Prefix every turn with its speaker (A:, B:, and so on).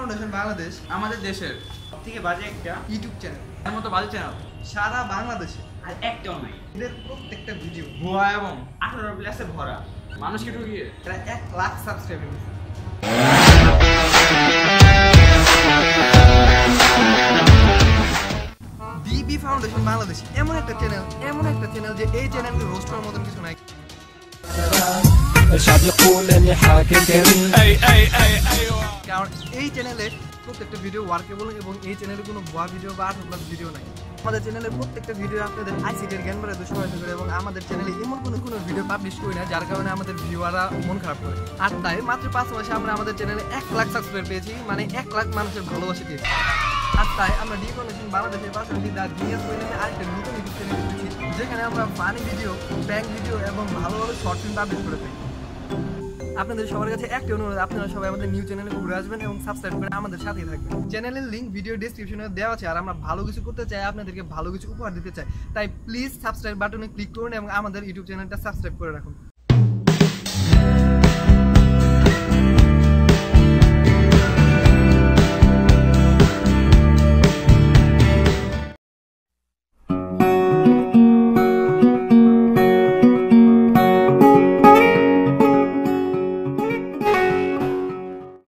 A: Foundation Bangladesh
B: আমাদের দেশের সবথেকে বাজে একটা
A: ইউটিউব চ্যানেল,
B: এর মতো বাজে চ্যানেল
A: সারা বাংলাদেশে
B: আর একটাও নাই।
A: এদের প্রত্যেকটা ভিডিও
B: ভুয়া এবং 18 প্লাসে ভরা, মানুষকে ঠকিয়ে
A: প্রায় 1 লাখ সাবস্ক্রাইবার হয়েছে। ডিবি ফাউন্ডেশন বাংলাদেশ এমন একটা চ্যানেল যে এই চ্যানেলকে রোস্ট করার মতন কিছু নাই। কারণ এই চ্যানেলে প্রত্যেকটা ভিডিও ওয়ার্কেবল এবং এই চ্যানেলে কোনো ভুয়া ভিডিও বা 18 প্লাস ভিডিও নাই। আমাদের চ্যানেলের প্রত্যেকটা ভিডিও আপনাদের আইসিটির জ্ঞান বাড়াতে সহায়তা করে এবং আমাদের চ্যানেলে এমন কোনো ভিডিও পাবলিশ করি না যার কারণে আমাদের ভিউয়াররা মন খারাপ করে। আর তাই মাত্র 5 মাসে আমরা আমাদের চ্যানেলে 1 লাখ সাবস্ক্রাইবার পেয়েছি, মানে 1 লাখ মানুষের ভালোবাসা পেয়েছি। আর তাই আমরা ডি ফাউন্ডেশন বাংলাদেশের পাশাপাশি দ্য জিনিয়াস বই নামে আরেকটা নতুন ইউটিউব চ্যানেল খুলেছি, যেখানে আমরা ফানি ভিডিও, প্র্যাঙ্ক ভিডিও এবং ভালো শর্ট ফিল্ম পাবলিশ করে থাকি। আপনাদের সবার কাছে একটা অনুরোধ, আপনারা সবাই আমাদের নিউ চ্যানেলে ঘুরে আসবেন এবং সাবস্ক্রাইব করে আমাদের সাথেই থাকবেন। চ্যানেলের লিংক ভিডিও ডেসক্রিপশনে দেওয়া আছে। আর আমরা ভালো কিছু করতে চাই, আপনাদেরকে ভালো কিছু উপহার দিতে চাই, তাই প্লিজ সাবস্ক্রাইব বাটনে ক্লিক করুন এবং আমাদের ইউটিউব চ্যানেলটা সাবস্ক্রাইব করে রাখুন।